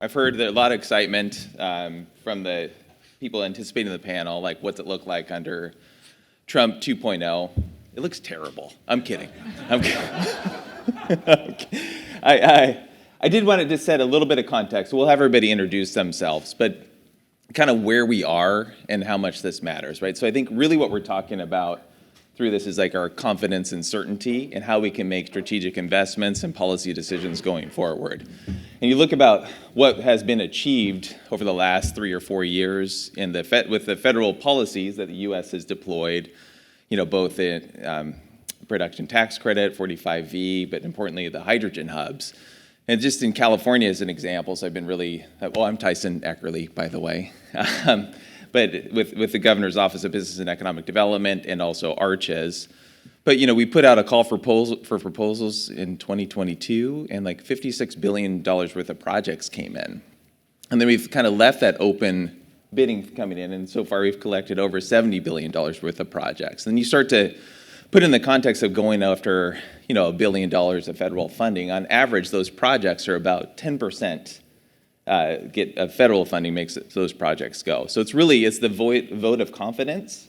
I've heard a lot of excitement from the people anticipating the panel, like what's it look like under Trump 2.0. It looks terrible. I'm kidding. I'm kidding. I did want to just set a little bit of context. We'll have everybody introduce themselves, but kind of where we are and how much this matters, right? So I think really what we're talking about through this is like our confidence and certainty and how we can make strategic investments and policy decisions going forward. And you look about what has been achieved over the last 3 or 4 years in with the federal policies that the U.S. has deployed, both in production tax credit, 45V, but importantly, the hydrogen hubs. And just in California as an example, so I've been really, I'm Tyson Eckerle, by the way, but with the Governor's Office of Business and Economic Development and also ARCHES. But, we put out a call for proposals in 2022, and like $56 billion worth of projects came in. And then we've kind of left that open bidding coming in, and so far we've collected over $70 billion worth of projects. And you start to put in the context of going after, $1 billion of federal funding. On average, those projects are about 10% federal funding makes those projects go. So it's the vote of confidence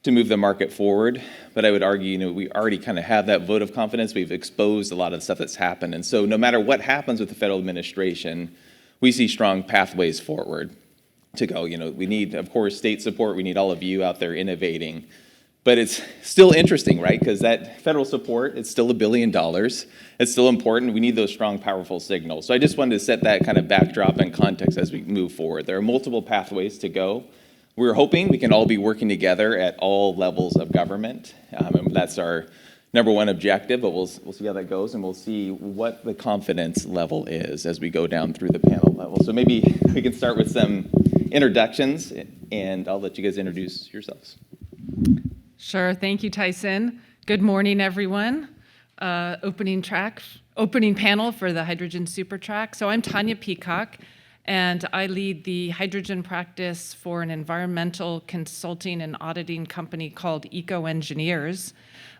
to move the market forward. But I would argue, we already kind of have that vote of confidence. We've exposed a lot of the stuff that's happened. And so no matter what happens with the federal administration, we see strong pathways forward to go. We need, of course, state support. We need all of you out there innovating. But it's still interesting, right? Because that federal support, it's still $1 billion. It's still important. We need those strong, powerful signals. So I just wanted to set that kind of backdrop and context as we move forward. There are multiple pathways to go. We're hoping we can all be working together at all levels of government. And that's our number one objective, but we'll see how that goes, and we'll see what the confidence level is as we go down through the panel level. So maybe we can start with some introductions, and I'll let you guys introduce yourselves. Sure. Thank you, Tyson. Good morning, everyone. Opening panel for the Hydrogen Super Track. So I'm Tanya Peacock, and I lead the hydrogen practice for an environmental consulting and auditing company called EcoEngineers.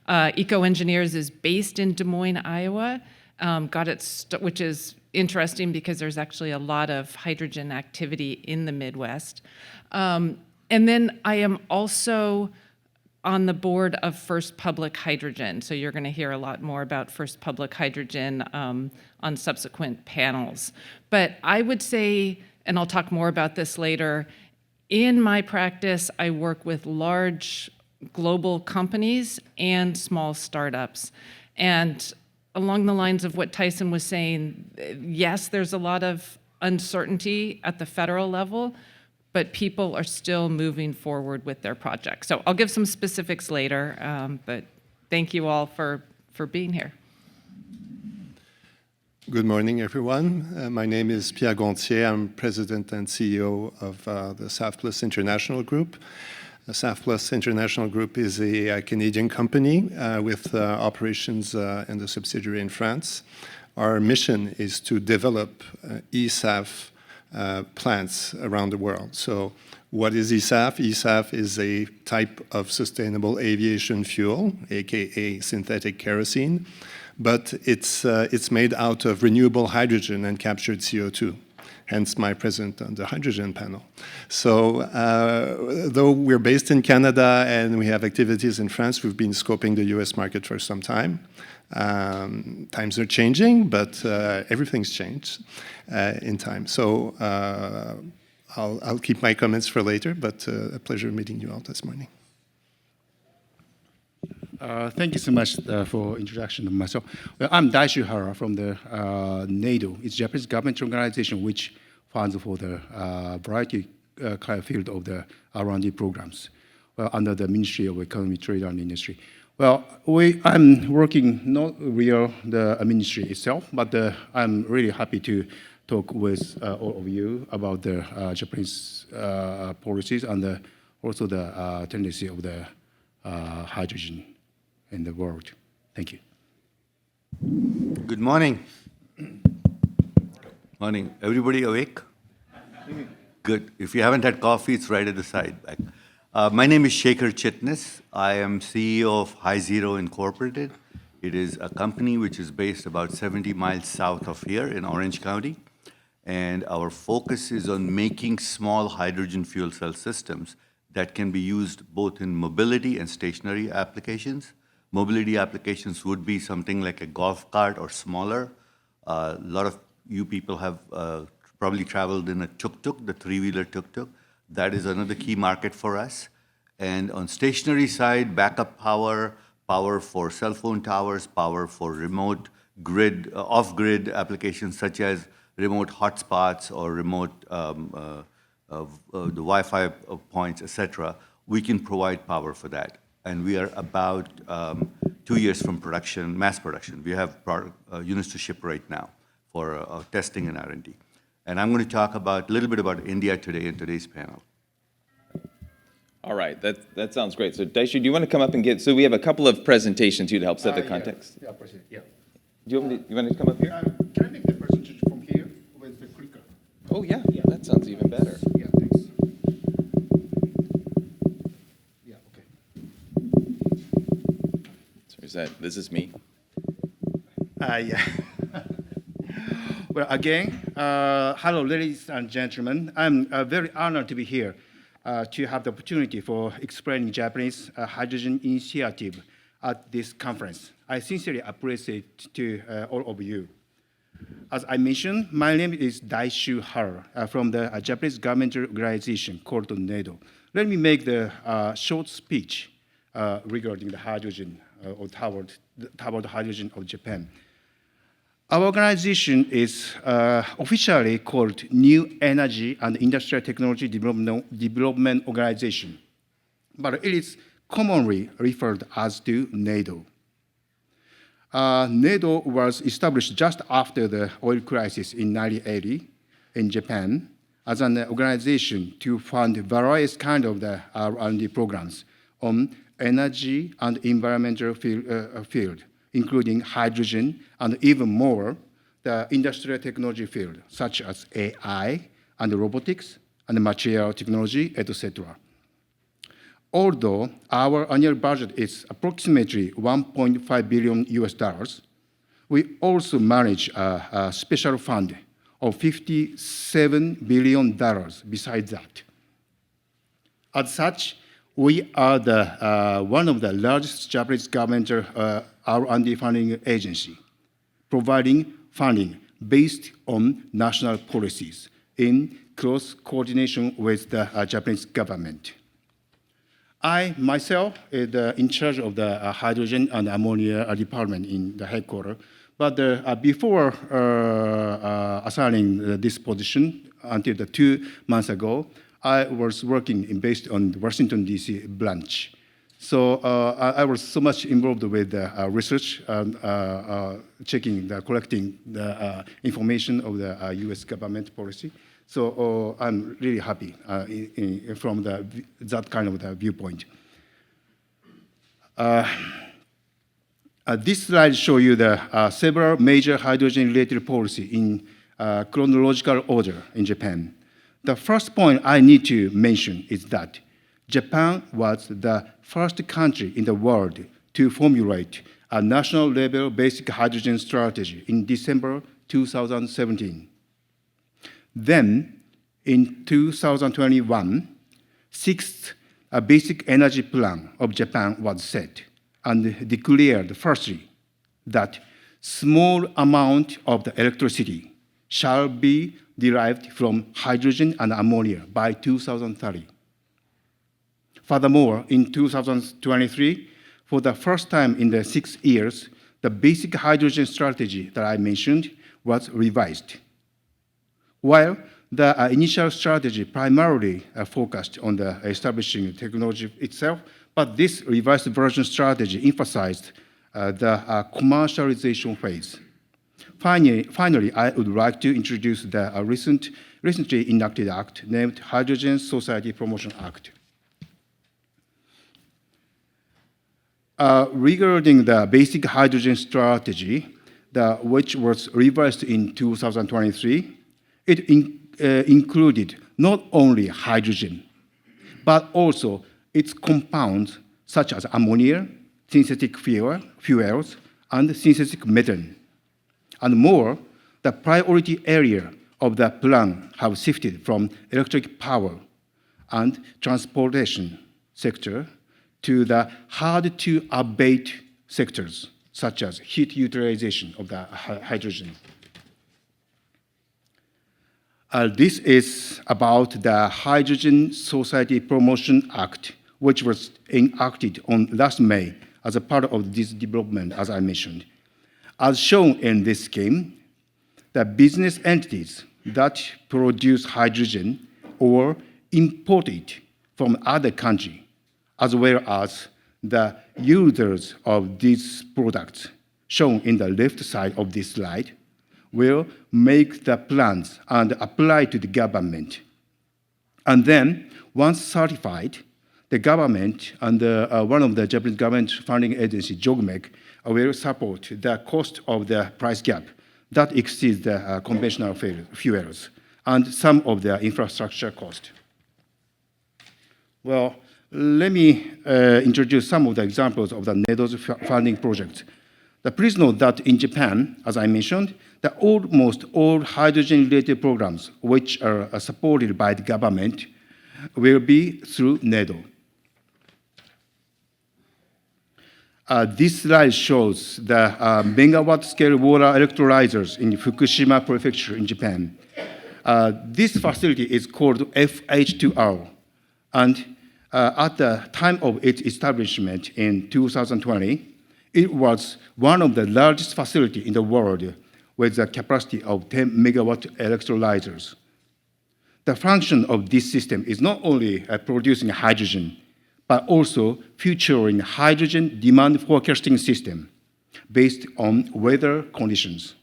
EcoEngineers is based in Des Moines, Iowa, which is interesting because there's actually a lot of hydrogen activity in the Midwest. And then I am also on the board of First Public Hydrogen. So you're going to hear a lot more about First Public Hydrogen on subsequent panels. But I would say, and I'll talk more about this later, in my practice, I work with large global companies and small startups. And along the lines of what Tyson was saying, yes, there's a lot of uncertainty at the federal level, but people are still moving forward with their projects. So I'll give some specifics later, but thank you all for being here. Good morning, everyone. My name is Pierre Gonthier. I'm president and CEO of the SAF+ International Group. The SAF+ International Group is a Canadian company with operations and a subsidiary in France. Our mission is to develop eSAF plants around the world. So what is eSAF? eSAF is a type of sustainable aviation fuel, aka synthetic kerosene, but it's made out of renewable hydrogen and captured CO2, hence my presence on the hydrogen panel. So though we're based in Canada and we have activities in France, we've been scoping the US market for some time. Times are changing, but everything's changed in time. So I'll keep my comments for later, but a pleasure meeting you all this morning. Thank you so much for introduction of myself. Well, I'm Daishu Hara from the NEDO. It's a Japanese government organization which funds for the variety kind of field of the R&D programs under the Ministry of Economy, Trade and Industry. Well, I'm working not the ministry itself, but I'm really happy to talk with all of you about the Japanese policies and also the tendency of the hydrogen in the world. Thank you. Good morning. Morning. Everybody awake? Good. If you haven't had coffee, it's right at the side back. My name is Shekhar Chitnis. I am CEO of HyZero Incorporated. It is a company which is based about 70 miles south of here in Orange County. And our focus is on making small hydrogen fuel cell systems that can be used both in mobility and stationary applications. Mobility applications would be something like a golf cart or smaller. A lot of you people have probably traveled in a tuk-tuk, the three-wheeler tuk-tuk. That is another key market for us. And on stationary side, backup power, power for cell phone towers, power for remote grid, off-grid applications such as remote hotspots or remote the Wi-Fi points, etc. We can provide power for that. And we are about 2 years from production, mass production. We have units to ship right now for testing and R&D. And I'm going to talk a little bit about India today in today's panel. All right, that sounds great. So Daishu, do you want to come up and so we have a couple of presentations too to help set the context? Yeah, President, yeah. Do you want to come up here? Can I make the presentation from here with the clicker? Oh, yeah, that sounds even better. Yeah, thanks. Yeah, okay. So this is me? Yeah. Well, again, hello, ladies and gentlemen. I'm very honored to be here to have the opportunity for explaining Japanese hydrogen initiative at this conference. I sincerely appreciate to all of you. As I mentioned, my name is Daishu Hara from the Japanese government organization called NEDO. Let me make the short speech regarding the hydrogen or toward the hydrogen of Japan. Our organization is officially called New Energy and Industrial Technology Development Organization, but it is commonly referred as to NEDO. NEDO was established just after the oil crisis in 1980 in Japan as an organization to fund various kinds of the R&D programs on energy and environmental field, including hydrogen and even more the industrial technology field, such as AI and robotics and material technology, etc. Although our annual budget is approximately $1.5 billion US, we also manage a special fund of $57 billion besides that. As such, we are one of the largest Japanese government R&D funding agency, providing funding based on national policies in close coordination with the Japanese government. I myself is in charge of the hydrogen and ammonia department in the headquarters. But before assigning this position until 2 months ago, I was working based on the Washington, D.C. branch. So I was so much involved with research, checking, collecting the information of the U.S. government policy. So I'm really happy from that kind of viewpoint. This slide shows you the several major hydrogen-related policy in chronological order in Japan. The first point I need to mention is that Japan was the first country in the world to formulate a national-level basic hydrogen strategy in December 2017. Then, in 2021, sixth basic energy plan of Japan was set and declared firstly that small amount of the electricity shall be derived from hydrogen and ammonia by 2030. Furthermore, in 2023, for the first time in the 6 years, the basic hydrogen strategy that I mentioned was revised. While the initial strategy primarily focused on the establishing technology itself, but this revised version strategy emphasized the commercialization phase. Finally, I would like to introduce the recently enacted act named Hydrogen Society Promotion Act. Regarding the basic hydrogen strategy, which was revised in 2023, it included not only hydrogen, but also its compounds such as ammonia, synthetic fuels, and synthetic methane. And more, the priority area of the plan have shifted from electric power and transportation sector to the hard-to-abate sectors, such as heat utilization of the hydrogen. This is about the Hydrogen Society Promotion Act, which was enacted on last May as a part of this development, as I mentioned. As shown in this scheme, the business entities that produce hydrogen or import it from other countries, as well as the users of these products, shown in the left side of this slide, will make the plans and apply to the government. And then, once certified, the government and one of the Japanese government funding agency, JOGMEC, will support the cost of the price gap that exceeds the conventional fuels and some of the infrastructure cost. Well, let me introduce some of the examples of the NEDO's funding projects. Please note that in Japan, as I mentioned, almost all hydrogen-related programs which are supported by the government will be through NEDO. This slide shows the megawatt-scale water electrolyzers in Fukushima Prefecture in Japan. This facility is called FH2R, and at the time of its establishment in 2020, it was one of the largest facilities in the world with a capacity of 10 megawatt electrolyzers. The function of this system is not only producing hydrogen, but also featuring hydrogen demand forecasting system based on weather conditions.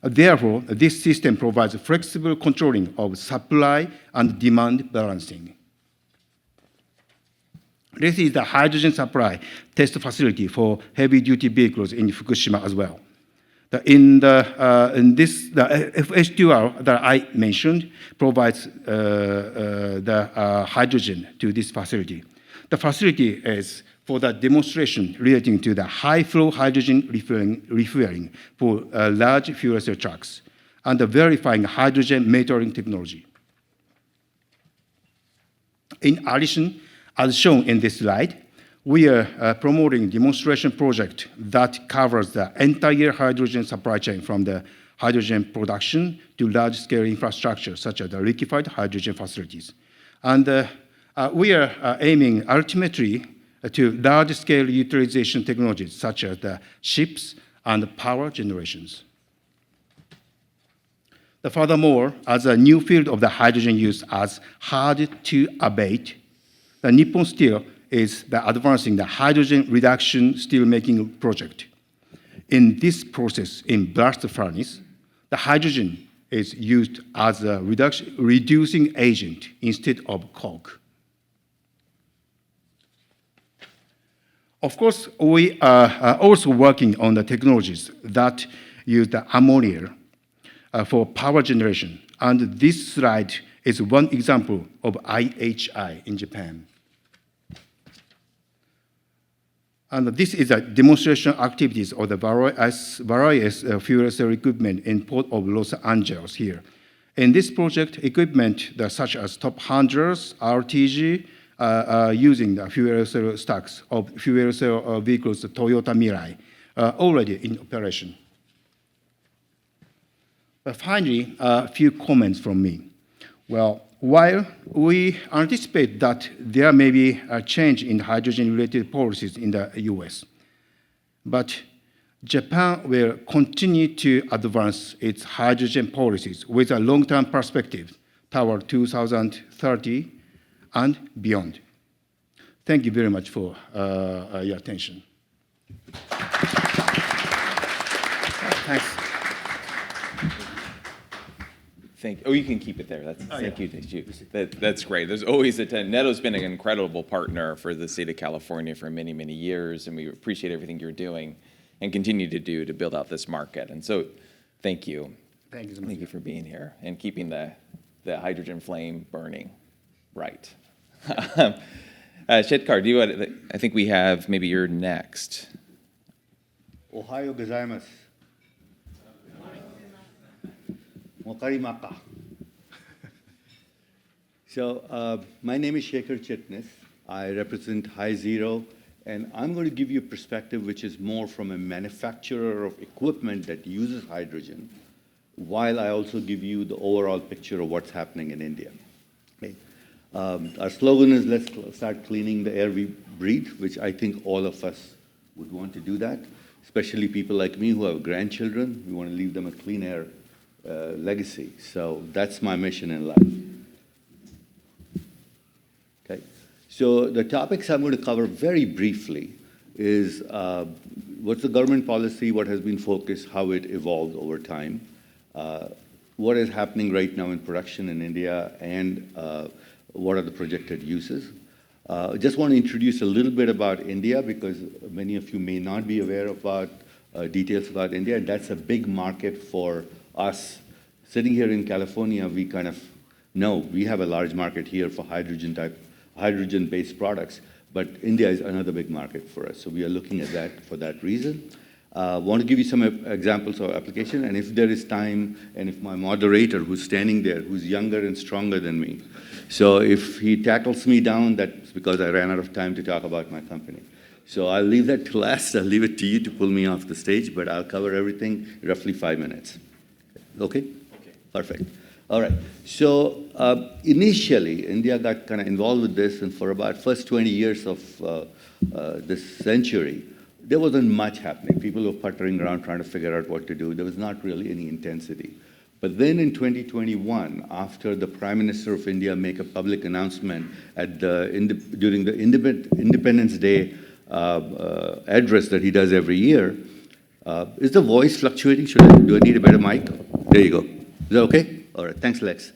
Therefore, this system provides flexible controlling of supply and demand balancing. This is the hydrogen supply test facility for heavy-duty vehicles in Fukushima as well. The FH2R that I mentioned provides the hydrogen to this facility. The facility is for the demonstration relating to the high-flow hydrogen refueling for large fuel cell trucks and the verifying hydrogen metering technology. In addition, as shown in this slide, we are promoting a demonstration project that covers the entire hydrogen supply chain from the hydrogen production to large-scale infrastructure, such as the liquefied hydrogen facilities. And we are aiming ultimately to large-scale utilization technologies, such as the ships and power generations. Furthermore, as a new field of the hydrogen use as hard to abate, the Nippon Steel is advancing the hydrogen reduction steelmaking project. In this process, in blast furnace, the hydrogen is used as a reducing agent instead of coke. Of course, we are also working on the technologies that use the ammonia for power generation. And this slide is one example of IHI in Japan. And this is a demonstration activities of the various fuel cell equipment in Port of Los Angeles here. In this project, equipment such as top handlers, RTG, using the fuel cell stacks of fuel cell vehicles, Toyota Mirai, already in operation. But finally, a few comments from me. Well, while we anticipate that there may be a change in hydrogen-related policies in the US, but Japan will continue to advance its hydrogen policies with a long-term perspective toward 2030 and beyond. Thank you very much for your attention. Thanks. You can keep it there. Thank you, Daishu. That's great. There's always NEDO's been an incredible partner for the state of California for many, many years, and we appreciate everything you're doing and continue to do to build out this market. And so, thank you. Thank you so much. Thank you for being here and keeping the hydrogen flame burning right. Shekhar, I think we have, maybe you're next. Ohayo gozaimasu. Mokarimaka. So my name is Shekhar Chitnis. I represent HyZero, and I'm going to give you a perspective which is more from a manufacturer of equipment that uses hydrogen, while I also give you the overall picture of what's happening in India. Okay. Our slogan is, let's start cleaning the air we breathe, which I think all of us would want to do that, especially people like me who have grandchildren. We want to leave them a clean air legacy. So that's my mission in life. Okay. So the topics I'm going to cover very briefly is what's the government policy, what has been focused, how it evolved over time, what is happening right now in production in India, and what are the projected uses. I just want to introduce a little bit about India because many of you may not be aware about details about India. That's a big market for us. Sitting here in California, we kind of know we have a large market here for hydrogen-based products, but India is another big market for us. So we are looking at that for that reason. I want to give you some examples of application, and if there is time, and if my moderator who's standing there, who's younger and stronger than me, so if he tackles me down, that's because I ran out of time to talk about my company. So I'll leave that to last. I'll leave it to you to pull me off the stage, but I'll cover everything in roughly 5 minutes. Okay? Okay. Perfect. All right. So initially, India got kind of involved with this, and for about first 20 years of this century, there wasn't much happening. People were puttering around trying to figure out what to do. There was not really any intensity. But then in 2021, after the Prime Minister of India made a public announcement during the Independence Day address that he does every year, is the voice fluctuating? Do I need a better mic? There you go. Is that okay? All right. Thanks, Lex.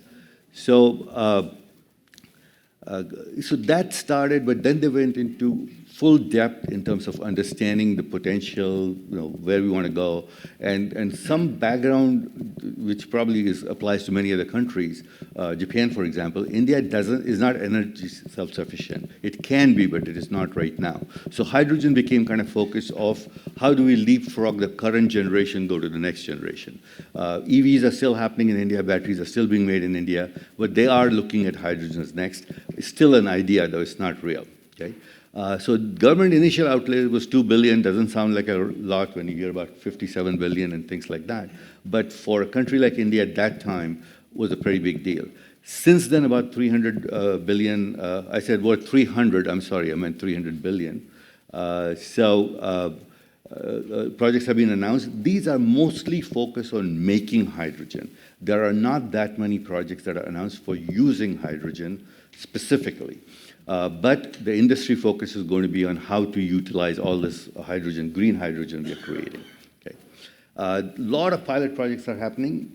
So that started, but then they went into full depth in terms of understanding the potential, where we want to go, and some background, which probably applies to many other countries. Japan, for example, India is not energy self-sufficient. It can be, but it is not right now. So hydrogen became kind of focus of how do we leapfrog the current generation, go to the next generation. EVs are still happening in India, batteries are still being made in India, but they are looking at hydrogen as next. It's still an idea, though it's not real. Okay. So government initial outlay was $2 billion. Doesn't sound like a lot when you hear about $57 billion and things like that. But for a country like India at that time was a pretty big deal. Since then, about 300 billion. I said what 300? I'm sorry, I meant 300 billion. Projects have been announced. These are mostly focused on making hydrogen. There are not that many projects that are announced for using hydrogen specifically. But the industry focus is going to be on how to utilize all this hydrogen, green hydrogen we are creating. Okay. A lot of pilot projects are happening,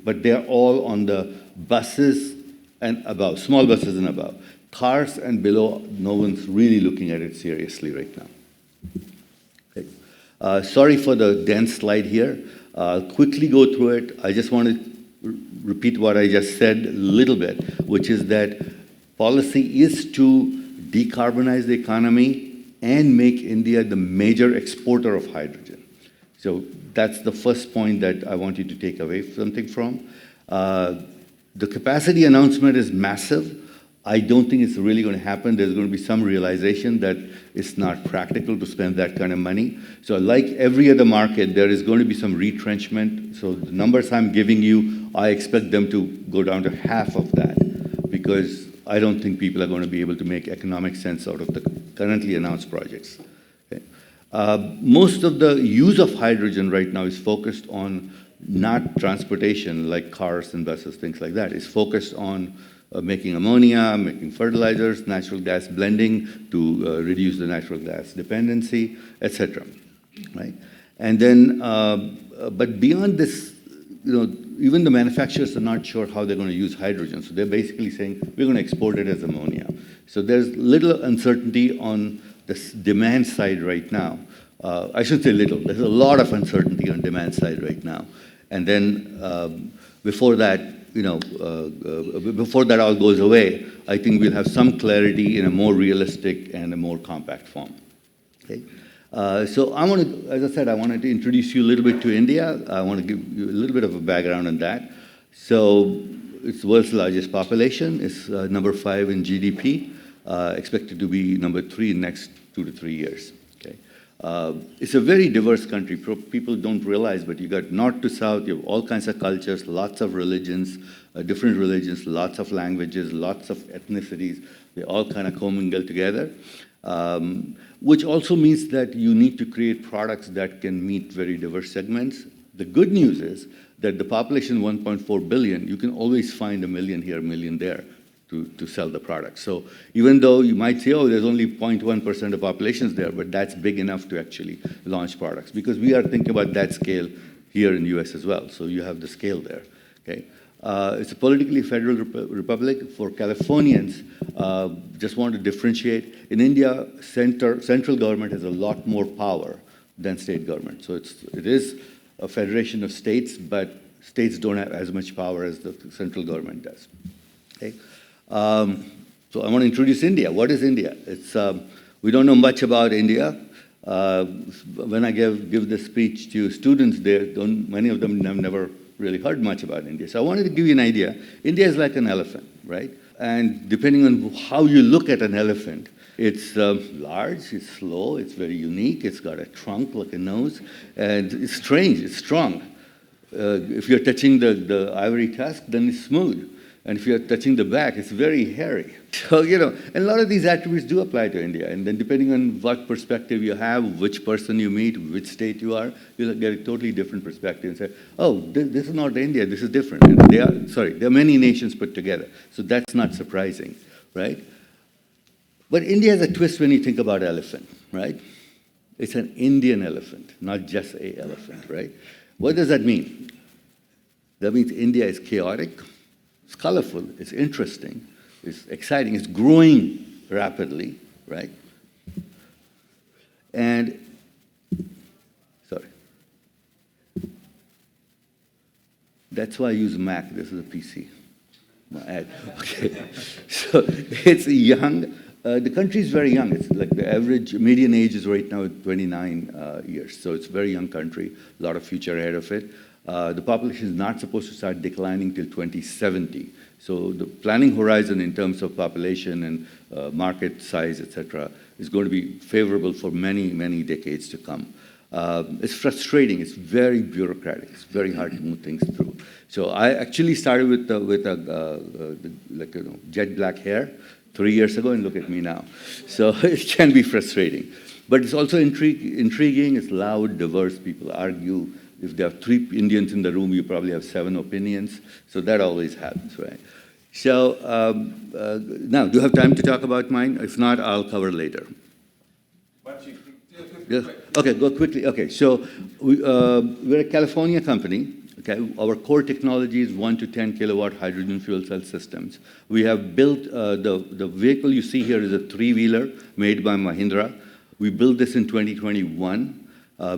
but they're all on the buses and above, small buses and above. Cars and below, no one's really looking at it seriously right now. Okay. Sorry for the dense slide here. I'll quickly go through it. I just want to repeat what I just said a little bit, which is that policy is to decarbonize the economy and make India the major exporter of hydrogen. So that's the first point that I want you to take away something from. The capacity announcement is massive. I don't think it's really going to happen. There's going to be some realization that it's not practical to spend that kind of money. So like every other market, there is going to be some retrenchment. So the numbers I'm giving you, I expect them to go down to half of that because I don't think people are going to be able to make economic sense out of the currently announced projects. Okay. Most of the use of hydrogen right now is focused on not transportation like cars and buses, things like that. It's focused on making ammonia, making fertilizers, natural gas blending to reduce the natural gas dependency, etc. Right? And then, but beyond this, even the manufacturers are not sure how they're going to use hydrogen. So they're basically saying, we're going to export it as ammonia. So there's little uncertainty on the demand side right now. I shouldn't say little. There's a lot of uncertainty on demand side right now. And then before that, before that all goes away, I think we'll have some clarity in a more realistic and a more compact form. Okay? So I want to, as I said, I wanted to introduce you a little bit to India. I want to give you a little bit of a background on that. So it's the world's largest population. It's number 5 in GDP, expected to be number 3 in the next 2 to 3 years. Okay. It's a very diverse country. People don't realize, but you got north to south, you have all kinds of cultures, lots of religions, different religions, lots of languages, lots of ethnicities. They all kind of commingle together, which also means that you need to create products that can meet very diverse segments. The good news is that the population 1.4 billion, you can always find a million here, a million there to sell the product. So even though you might say, oh, there's only 0.1% of populations there, but that's big enough to actually launch products, because we are thinking about that scale here in the US as well. So you have the scale there, okay? It's a politically federal republic. For Californians, just want to differentiate. In India, central government has a lot more power than state government. So it is a federation of states, but states don't have as much power as the central government does. Okay? So I want to introduce India. What is India? We don't know much about India. When I give this speech to students there, many of them have never really heard much about India. So I wanted to give you an idea. India is like an elephant, right? And depending on how you look at an elephant, it's large, it's slow, it's very unique, it's got a trunk like a nose, and it's strange, it's strong. If you're touching the ivory tusk, then it's smooth. And if you're touching the back, it's very hairy. So, and a lot of these attributes do apply to India. And then depending on what perspective you have, which person you meet, which state you are, you'll get a totally different perspective and say, oh, this is not India, this is different. And there are many nations put together. So that's not surprising, right? But India has a twist when you think about elephant, right? It's an Indian elephant, not just an elephant, right? What does that mean? That means India is chaotic. It's colorful, it's interesting, it's exciting, it's growing rapidly, right? And, sorry. That's why I use Mac, this is a PC. My ad, okay. So it's young, the country is very young. It's like the average median age is right now 29 years. So it's a very young country, a lot of future ahead of it. The population is not supposed to start declining till 2070. So the planning horizon in terms of population and market size, et cetera, is going to be favorable for many, many decades to come. It's frustrating. It's very bureaucratic. It's very hard to move things through. So I actually started with jet black hair 3 years ago, and look at me now. So it can be frustrating. But it's also intriguing. It's loud, diverse. People argue. If there are 3 Indians in the room, you probably have 7 opinions. So that always happens, right? So now, do you have time to talk about mine? If not, I'll cover later. Yes. Okay, go quickly. Okay, so we're a California company. Okay, our core technology is 1 to 10 kilowatt hydrogen fuel cell systems. We have built the vehicle you see here is a 3-wheeler made by Mahindra. We built this in 2021.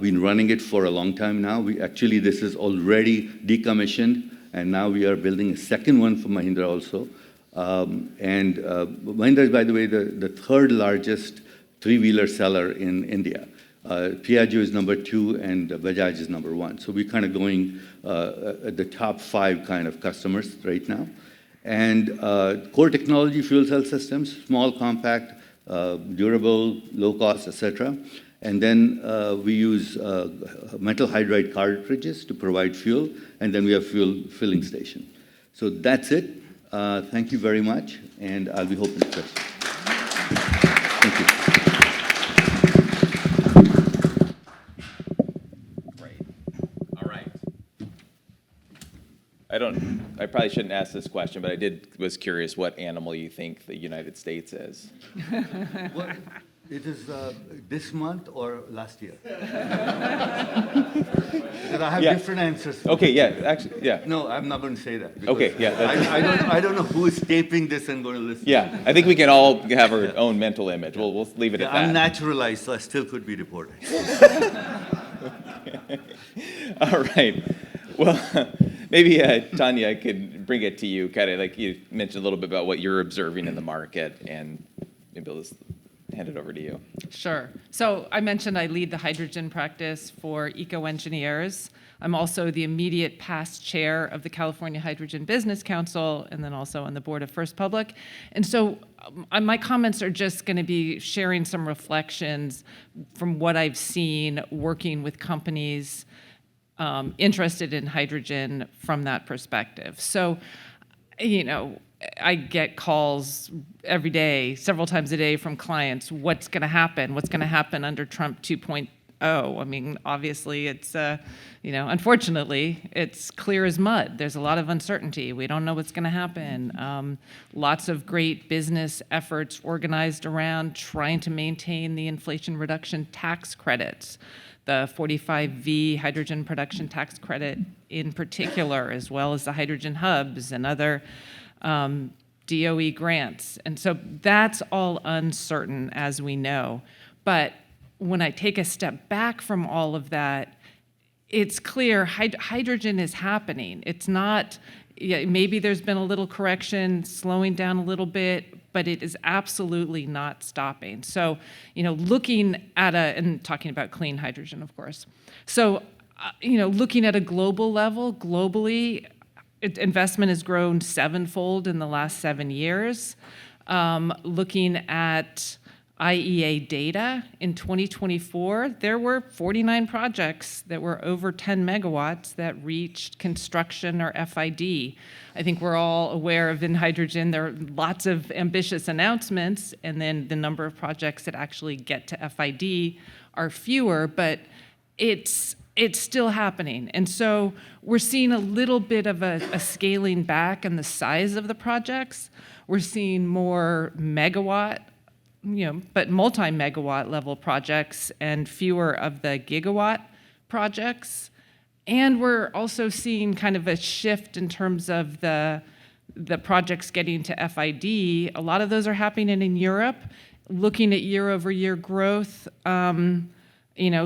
Been running it for a long time now. This is already decommissioned, and now we are building a second one for Mahindra also. Mahindra is, by the way, the 3rd largest 3-wheeler seller in India. Piaggio is number 2, and Bajaj is number 1. So we're kind of going at the top 5 kind of customers right now. And core technology, fuel cell systems, small, compact, durable, low cost, etc. And then we use metal hydride cartridges to provide fuel, and then we have fuel filling station. So that's it. Thank you very much, and I'll be hoping to questions. Thank you. Great. All right. I probably shouldn't ask this question, but was curious what animal you think the United States is. What? It is this month or last year? Because I have different answers. Okay, yeah, actually, yeah. No, I'm not going to say that. Okay, yeah. I don't know who is taping this and going to listen. Yeah, I think we can all have our own mental image. We'll leave it at that. I'm naturalized, so I still could be reported. All right. Well, maybe Tanya, I could bring it to you. Kind of like you mentioned a little bit about what you're observing in the market, and maybe let's hand it over to you. Sure. So I mentioned I lead the hydrogen practice for EcoEngineers. I'm also the immediate past chair of the California Hydrogen Business Council, and then also on the board of First Public. And so my comments are just going to be sharing some reflections from what I've seen working with companies interested in hydrogen from that perspective. So, I get calls every day, several times a day from clients. What's going to happen? What's going to happen under Trump 2.0? I mean, obviously, it's, unfortunately, it's clear as mud. There's a lot of uncertainty. We don't know what's going to happen. Lots of great business efforts organized around trying to maintain the Inflation Reduction tax credits, the 45V hydrogen production tax credit in particular, as well as the hydrogen hubs and other DOE grants. And so that's all uncertain, as we know. But when I take a step back from all of that, it's clear hydrogen is happening. It's not, maybe there's been a little correction, slowing down a little bit, but it is absolutely not stopping. So, looking at and talking about clean hydrogen, of course. So, looking at a global level, globally, investment has grown sevenfold in the last 7 years. Looking at IEA data, in 2024, there were 49 projects that were over 10 megawatts that reached construction or FID. I think we're all aware of in hydrogen, there are lots of ambitious announcements, and then the number of projects that actually get to FID are fewer, but it's still happening. And so we're seeing a little bit of a scaling back in the size of the projects. We're seeing more megawatt, but multi-megawatt level projects and fewer of the gigawatt projects. And we're also seeing kind of a shift in terms of the projects getting to FID. A lot of those are happening in Europe. Looking at year-over-year growth,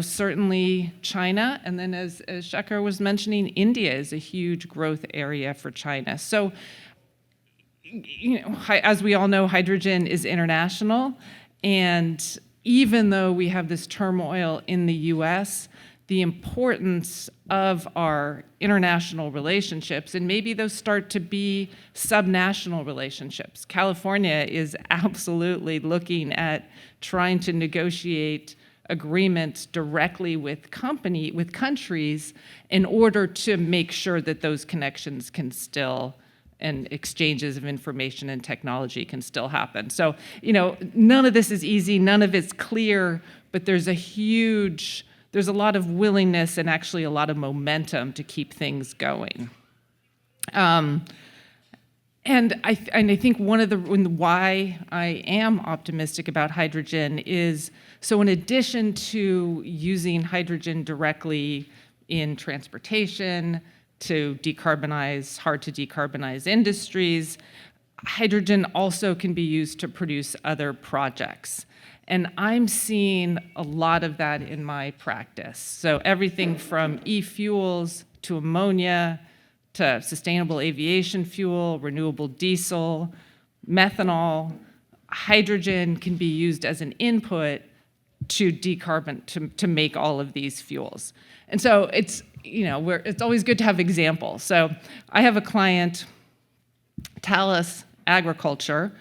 certainly China, and then as Shekhar was mentioning, India is a huge growth area for China. So, as we all know, hydrogen is international, and even though we have this turmoil in the US, the importance of our international relationships, and maybe those start to be subnational relationships. California is absolutely looking at trying to negotiate agreements directly with countries in order to make sure that those connections can still, and exchanges of information and technology can still happen. So, none of this is easy, none of it's clear, but there's a lot of willingness and actually a lot of momentum to keep things going. And I think one of the why I am optimistic about hydrogen is, so in addition to using hydrogen directly in transportation to decarbonize hard to decarbonize industries, hydrogen also can be used to produce other projects. And I'm seeing a lot of that in my practice. So everything from e-fuels to ammonia, to sustainable aviation fuel, renewable diesel, methanol, hydrogen can be used as an input to to make all of these fuels. And so it's always good to have examples. So I have a client, Talus Agriculture,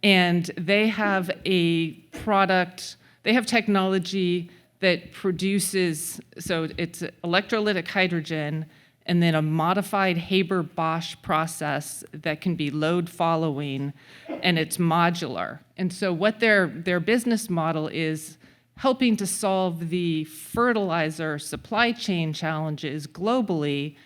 and they have a product, they have technology that produces, so it's electrolytic hydrogen and then a modified Haber-Bosch process that can be load following, and it's modular. And so what their business model is helping to solve the fertilizer supply chain challenges globally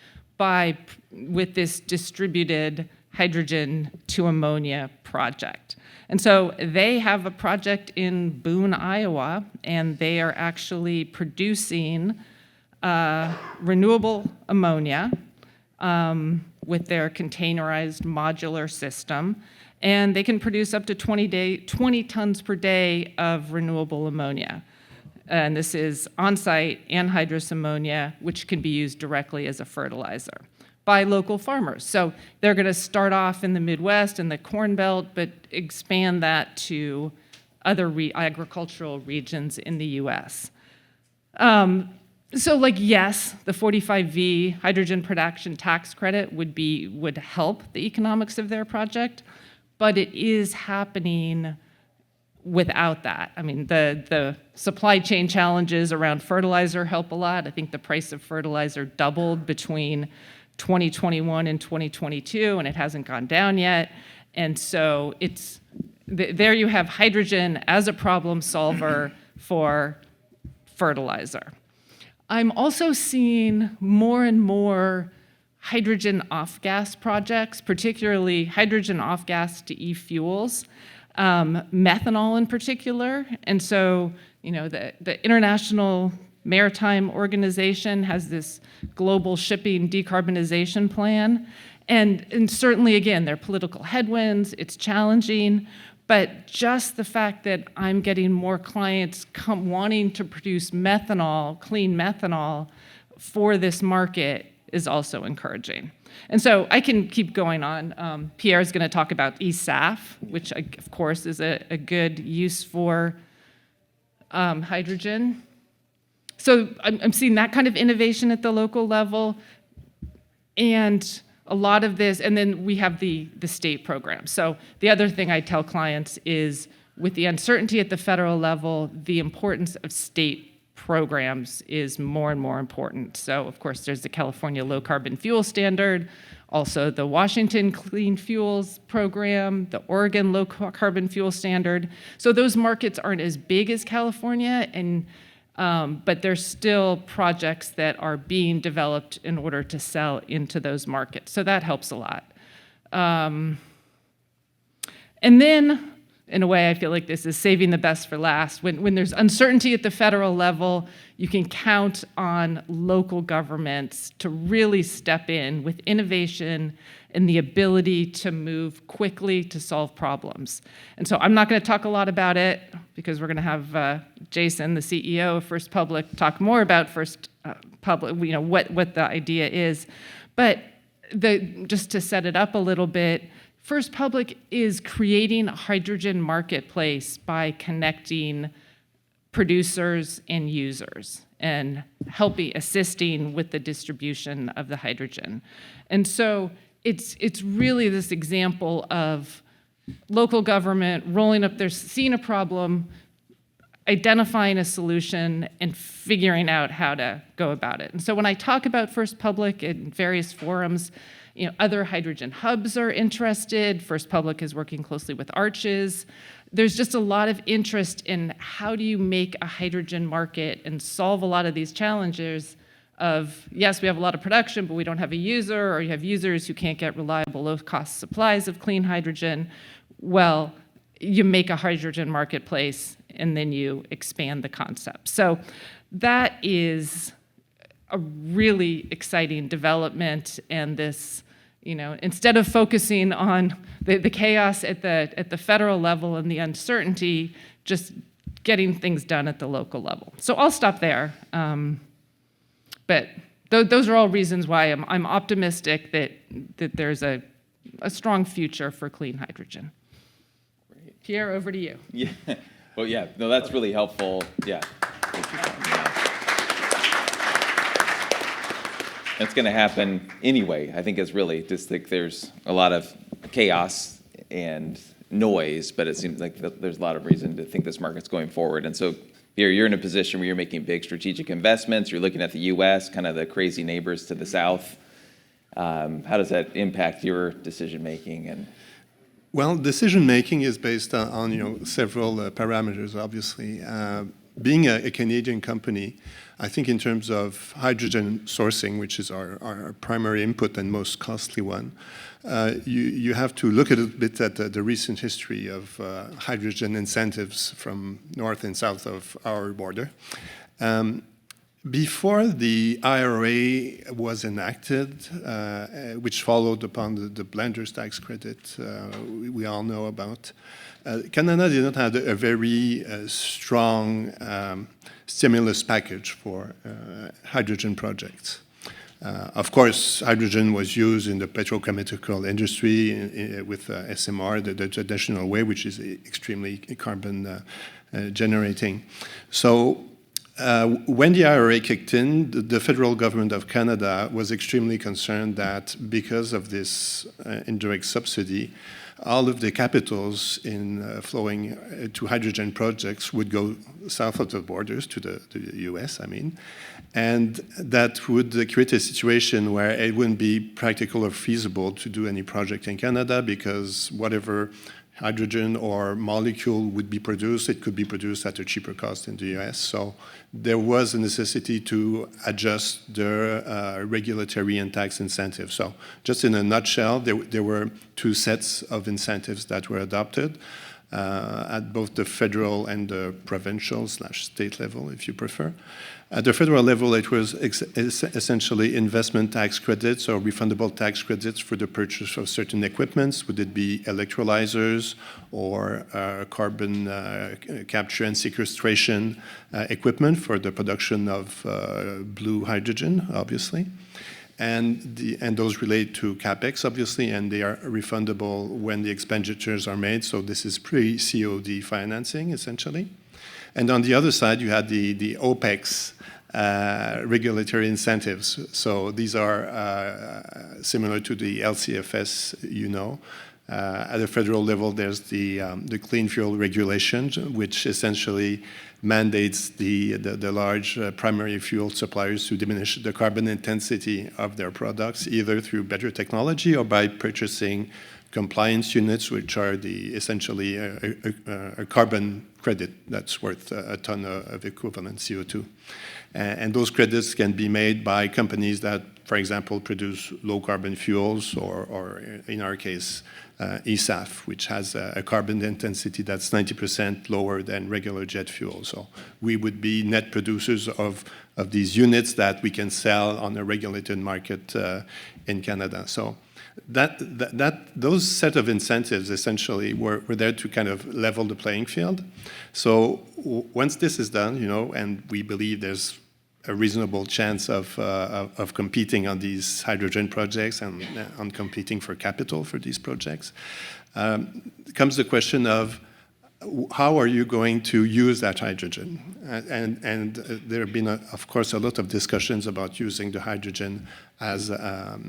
with this distributed hydrogen to ammonia project. And so they have a project in Boone, Iowa, and they are actually producing renewable ammonia with their containerized modular system, and they can produce up to 20 tons per day of renewable ammonia. And this is on-site anhydrous ammonia, which can be used directly as a fertilizer by local farmers. So they're going to start off in the Midwest and the Corn Belt, but expand that to other agricultural regions in the US. So yes, the 45V hydrogen production tax credit would help the economics of their project, but it is happening without that. I mean, the supply chain challenges around fertilizer help a lot. I think the price of fertilizer doubled between 2021 and 2022, and it hasn't gone down yet. And so there you have hydrogen as a problem solver for fertilizer. I'm also seeing more and more hydrogen off-gas projects, particularly hydrogen off-gas to e-fuels, methanol in particular. And so, the International Maritime Organization has this global shipping decarbonization plan. And certainly, again, there are political headwinds, it's challenging, but just the fact that I'm getting more clients wanting to produce methanol, clean methanol, for this market is also encouraging. And so I can keep going on. Pierre is going to talk about eSAF, which of course is a good use for hydrogen. So I'm seeing that kind of innovation at the local level, and a lot of this, and then we have the state program. So the other thing I tell clients is, with the uncertainty at the federal level, the importance of state programs is more and more important. So of course there's the California Low Carbon Fuel Standard, also the Washington Clean Fuels Program, the Oregon Low Carbon Fuel Standard. So those markets aren't as big as California, but there's still projects that are being developed in order to sell into those markets. So that helps a lot. And then, in a way, I feel like this is saving the best for last. When there's uncertainty at the federal level, you can count on local governments to really step in with innovation and the ability to move quickly to solve problems. And so I'm not going to talk a lot about it, because we're going to have Jason, the CEO of First Public, talk more about First Public, what the idea is. But just to set it up a little bit, First Public is creating a hydrogen marketplace by connecting producers and users and assisting with the distribution of the hydrogen. And so it's really this example of local government rolling up seeing a problem, identifying a solution, and figuring out how to go about it. And so when I talk about First Public in various forums, other hydrogen hubs are interested. First Public is working closely with Arches. There's just a lot of interest in how do you make a hydrogen market and solve a lot of these challenges of, yes, we have a lot of production, but we don't have a user, or you have users who can't get reliable, low-cost supplies of clean hydrogen. Well, you make a hydrogen marketplace, and then you expand the concept. So that is a really exciting development, and this, instead of focusing on the chaos at the federal level and the uncertainty, just getting things done at the local level. So I'll stop there. But those are all reasons why I'm optimistic that there's a strong future for clean hydrogen. Great. Pierre, over to you. Yeah. Well, yeah. No, that's really helpful. Yeah. It's going to happen anyway. I think it's really just like there's a lot of chaos and noise, but it seems like there's a lot of reason to think this market's going forward. And so you're in a position where you're making big strategic investments. You're looking at the U.S., kind of the crazy neighbors to the south. How does that impact your decision making? Well, decision making is based on several parameters. Obviously, being a Canadian company, I think in terms of hydrogen sourcing, which is our primary input and most costly one, you have to look a little bit at the recent history of hydrogen incentives from north and south of our border. Before the IRA was enacted, which followed upon the blender's tax credit we all know about, Canada did not have a very strong stimulus package for hydrogen projects. Of course, hydrogen was used in the petrochemical industry with SMR, the traditional way, which is extremely carbon generating. So when the IRA kicked in, the federal government of Canada was extremely concerned that because of this indirect subsidy, all of the capitals in flowing to hydrogen projects would go south of the borders to the US, I mean, and that would create a situation where it wouldn't be practical or feasible to do any project in Canada because whatever hydrogen or molecule would be produced, it could be produced at a cheaper cost in the US. So there was a necessity to adjust the regulatory and tax incentives. So just in a nutshell, there were two sets of incentives that were adopted at both the federal and the provincial/state level, if you prefer. At the federal level, it was essentially investment tax credits or refundable tax credits for the purchase of certain equipments. Would it be electrolyzers or carbon capture and sequestration equipment for the production of blue hydrogen, obviously? And those relate to CapEx, obviously, and they are refundable when the expenditures are made. So this is pre-COD financing, essentially. And on the other side, you had the OPEX regulatory incentives. So these are similar to the LCFS, you know. At the federal level, there's the clean fuel regulation, which essentially mandates the large primary fuel suppliers to diminish the carbon intensity of their products, either through better technology or by purchasing compliance units, which are essentially a carbon credit that's worth a ton of equivalent CO2. And those credits can be made by companies that, for example, produce low carbon fuels, or in our case, ESAF, which has a carbon intensity that's 90% lower than regular jet fuel. So we would be net producers of these units that we can sell on a regulated market in Canada. So those set of incentives essentially were there to kind of level the playing field. So once this is done, you know, and we believe there's a reasonable chance of competing on these hydrogen projects and on competing for capital for these projects, comes the question of how are you going to use that hydrogen? And there have been, of course, a lot of discussions about using the hydrogen as a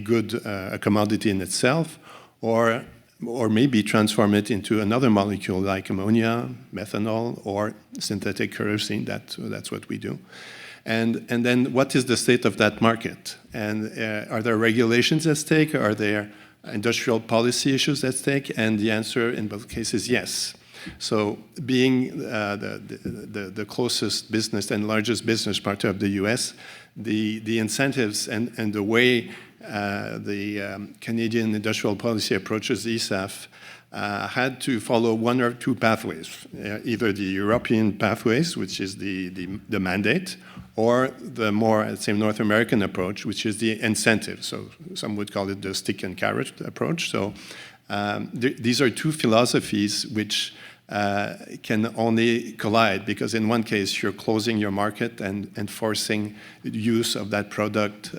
good commodity in itself, or maybe transform it into another molecule like ammonia, methanol, or synthetic kerosene. That's what we do. And then what is the state of that market? And are there regulations at stake? Are there industrial policy issues at stake? And the answer in both cases, yes. So being the closest business and largest business partner of the US, the incentives and the way the Canadian industrial policy approaches ESAF had to follow one or two pathways, either the European pathways, which is the mandate, or the more, I'd say, North American approach, which is the incentive. So some would call it the stick and carrot approach. So these are two philosophies which can only collide, because in one case you're closing your market and forcing use of that product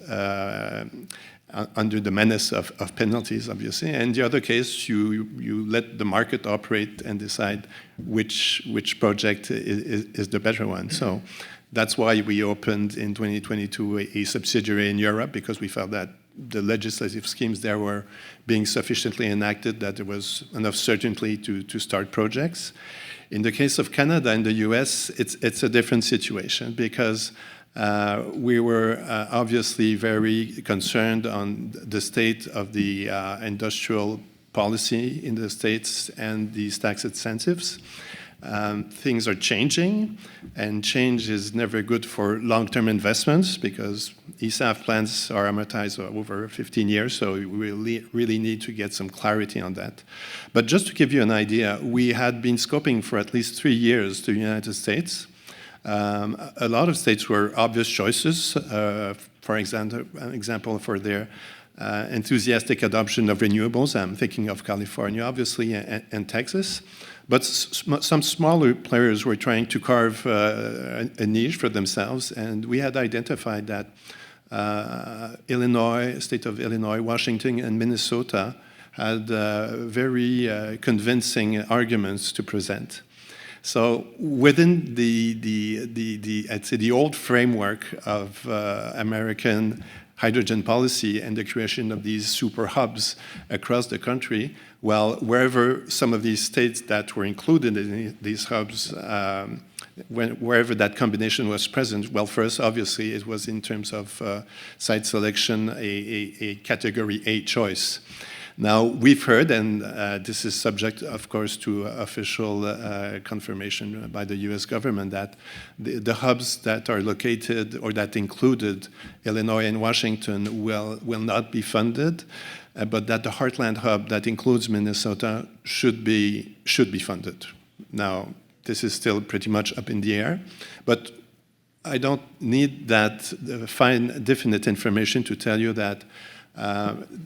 under the menace of penalties, obviously. And the other case, you let the market operate and decide which project is the better one. So that's why we opened in 2022 a subsidiary in Europe, because we felt that the legislative schemes there were being sufficiently enacted that there was enough certainty to start projects. In the case of Canada and the US, it's a different situation, because we were obviously very concerned on the state of the industrial policy in the States and these tax incentives. Things are changing, and change is never good for long-term investments, because ESAF plans are amortized over 15 years, so we really need to get some clarity on that. But just to give you an idea, we had been scoping for at least 3 years to the United States. A lot of states were obvious choices, for example, for their enthusiastic adoption of renewables. I'm thinking of California, obviously, and Texas. But some smaller players were trying to carve a niche for themselves, and we had identified that Illinois, state of Illinois, Washington, and Minnesota had very convincing arguments to present. So within I'd say the old framework of American hydrogen policy and the creation of these super hubs across the country, well, wherever some of these states that were included in these hubs, wherever that combination was present, well, first, obviously, it was in terms of site selection, a Category A choice. Now, we've heard, and this is subject, of course, to official confirmation by the US government, that the hubs that are located or that included Illinois and Washington will not be funded, but that the Heartland hub that includes Minnesota should be funded. Now, this is still pretty much up in the air, but I don't need that fine, definite information to tell you that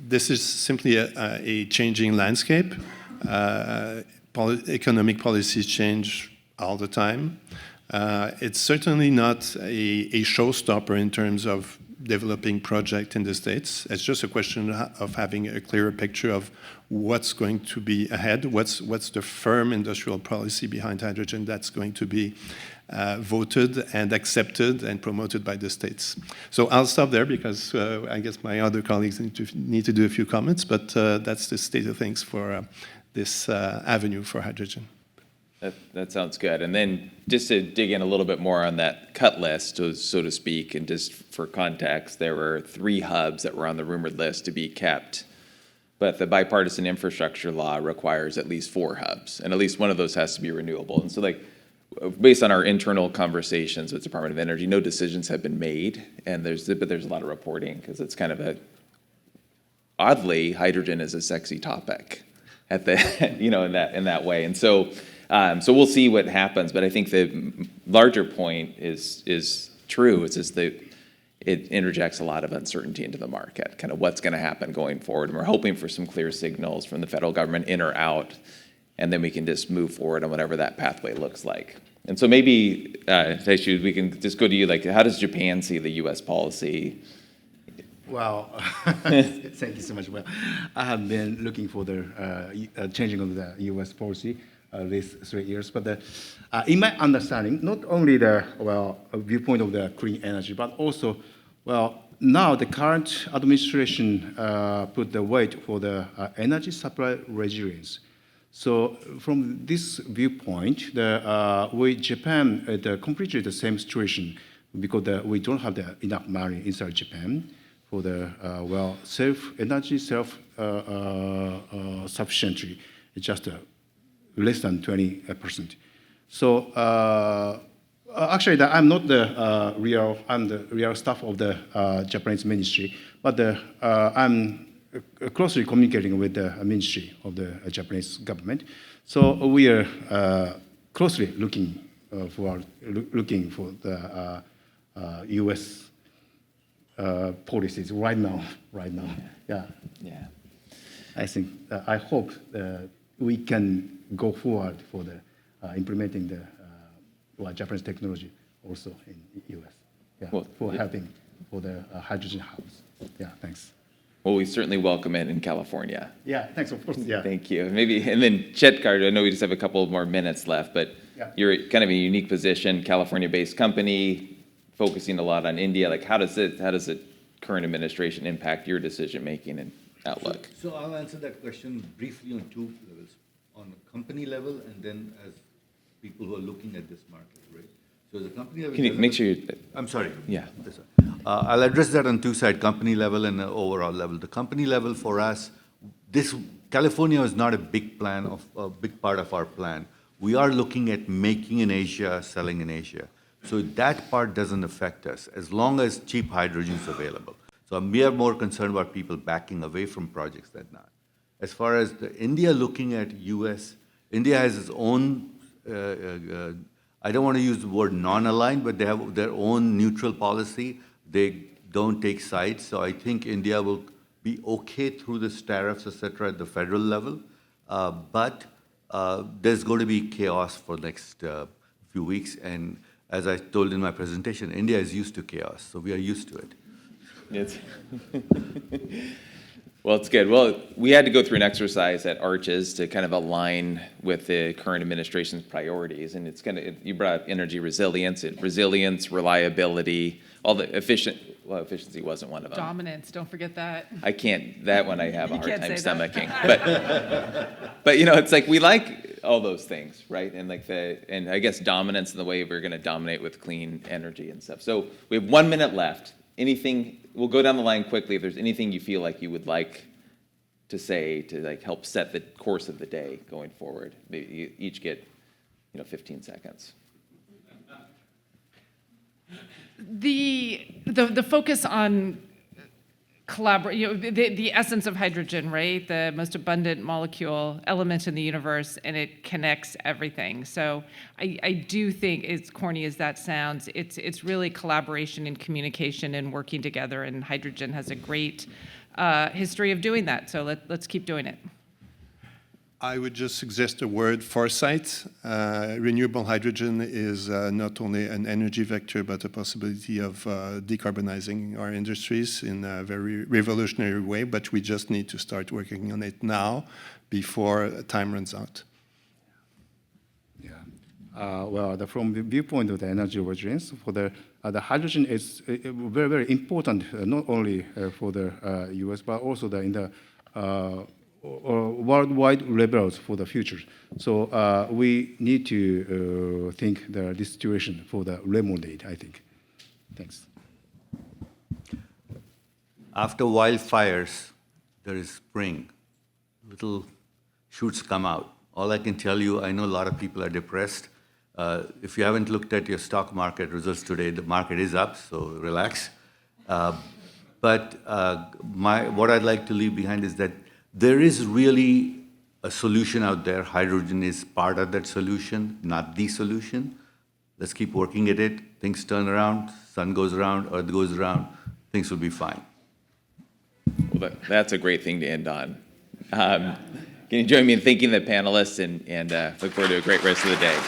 this is simply a changing landscape. Economic policies change all the time. It's certainly not a showstopper in terms of developing project in the States. It's just a question of having a clearer picture of what's going to be ahead, what's the firm industrial policy behind hydrogen that's going to be voted and accepted and promoted by the states. So I'll stop there because I guess my other colleagues need to do a few comments, but that's the state of things for this avenue for hydrogen. That sounds good. And then just to dig in a little bit more on that cut list, so to speak, and just for context, there were 3 hubs that were on the rumored list to be kept, but the bipartisan infrastructure law requires at least 4 hubs, and at least one of those has to be renewable. And so, like, based on our internal conversations with Department of Energy, no decisions have been made, and there's a lot of reporting because it's kind of oddly, hydrogen is a sexy topic at the in that way, and so. So we'll see what happens, but I think the larger point is true. It's just that it interjects a lot of uncertainty into the market, kind of what's going to happen going forward. And we're hoping for some clear signals from the federal government in or out, and then we can just move forward on whatever that pathway looks like. And so maybe, Daishu, we can just go to you. Like, how does Japan see the U.S. policy? Well, thank you so much. Well, I have been looking for the changing of the U.S. policy these 3 years. But in my understanding, not only the viewpoint of the clean energy, but also, now the current administration put the weight for the energy supply resilience. So from this viewpoint, Japan is completely the same situation because we don't have enough money inside Japan for the energy self-sufficiency. It's just less than 20%. So actually, I'm not the real staff of the Japanese ministry, but I'm closely communicating with the ministry of the Japanese government. So we are closely looking for the U.S. policies right now. Yeah. I think I hope we can go forward for the implementing the Japanese technology also in U.S. For helping for the hydrogen hubs. Yeah, thanks. Well, we certainly welcome it in California. Yeah, thanks, of course. Yeah. Thank you. And then Shekhar, I know we just have a couple more minutes left, but you're kind of a unique position, California-based company, focusing a lot on India. Like, how does the current administration impact your decision-making and outlook? So I'll answer that question briefly on 2 levels, on a company level and then as people who are looking at this market, right? So the company level... Can you make sure you... I'm sorry. Yeah. I'll address that on 2 sides, company level and overall level. The company level for us, California is not a big part of our plan. We are looking at making in Asia, selling in Asia. So that part doesn't affect us as long as cheap hydrogen is available. So we are more concerned about people backing away from projects than not. As far as India looking at U.S., India has its own, I don't want to use the word non-aligned, but they have their own neutral policy. They don't take sides. So I think India will be okay through the tariffs, et cetera, at the federal level. But there's going to be chaos for the next few weeks. And as I told in my presentation, India is used to chaos, so we are used to it. It's well, it's good. Well, we had to go through an exercise at Arches to kind of align with the current administration's priorities, and you brought up energy resilience, reliability, all the efficiency wasn't one of them. Dominance, don't forget that. That one I have a You hard can't time say that. stomaching. But it's like we like all those things, right? And and I guess dominance in the way we're going to dominate with clean energy and stuff. So we have 1 minute left. Anything, we'll go down the line quickly. If there's anything you feel like you would like to say to help set the course of the day going forward, maybe you each get 15 seconds. The focus on collaborate, the essence of hydrogen, right? The most abundant molecule element in the universe, and it connects everything. So I do think, as corny as that sounds, it's really collaboration and communication and working together, and hydrogen has a great history of doing that. So let's keep doing it. I would just suggest the word foresight. Renewable hydrogen is not only an energy vector, but a possibility of decarbonizing our industries in a very revolutionary way, but we just need to start working on it now before time runs out. Yeah. From the viewpoint of the energy resilience, for the hydrogen is very, very important, not only for the U.S., but also in the or worldwide levels for the future. So we need to think this situation for the lemonade, I think. Thanks. After wildfires, there is spring. Little shoots come out. All I can tell you, I know a lot of people are depressed. If you haven't looked at your stock market results today, the market is up, so relax. But what I'd like to leave behind is that there is really a solution out there. Hydrogen is part of that solution, not the solution. Let's keep working at it. Things turn around, sun goes around, earth goes around, things will be fine. Well, that's a great thing to end on. Can you join me in thanking the panelists and look forward to a great rest of the day?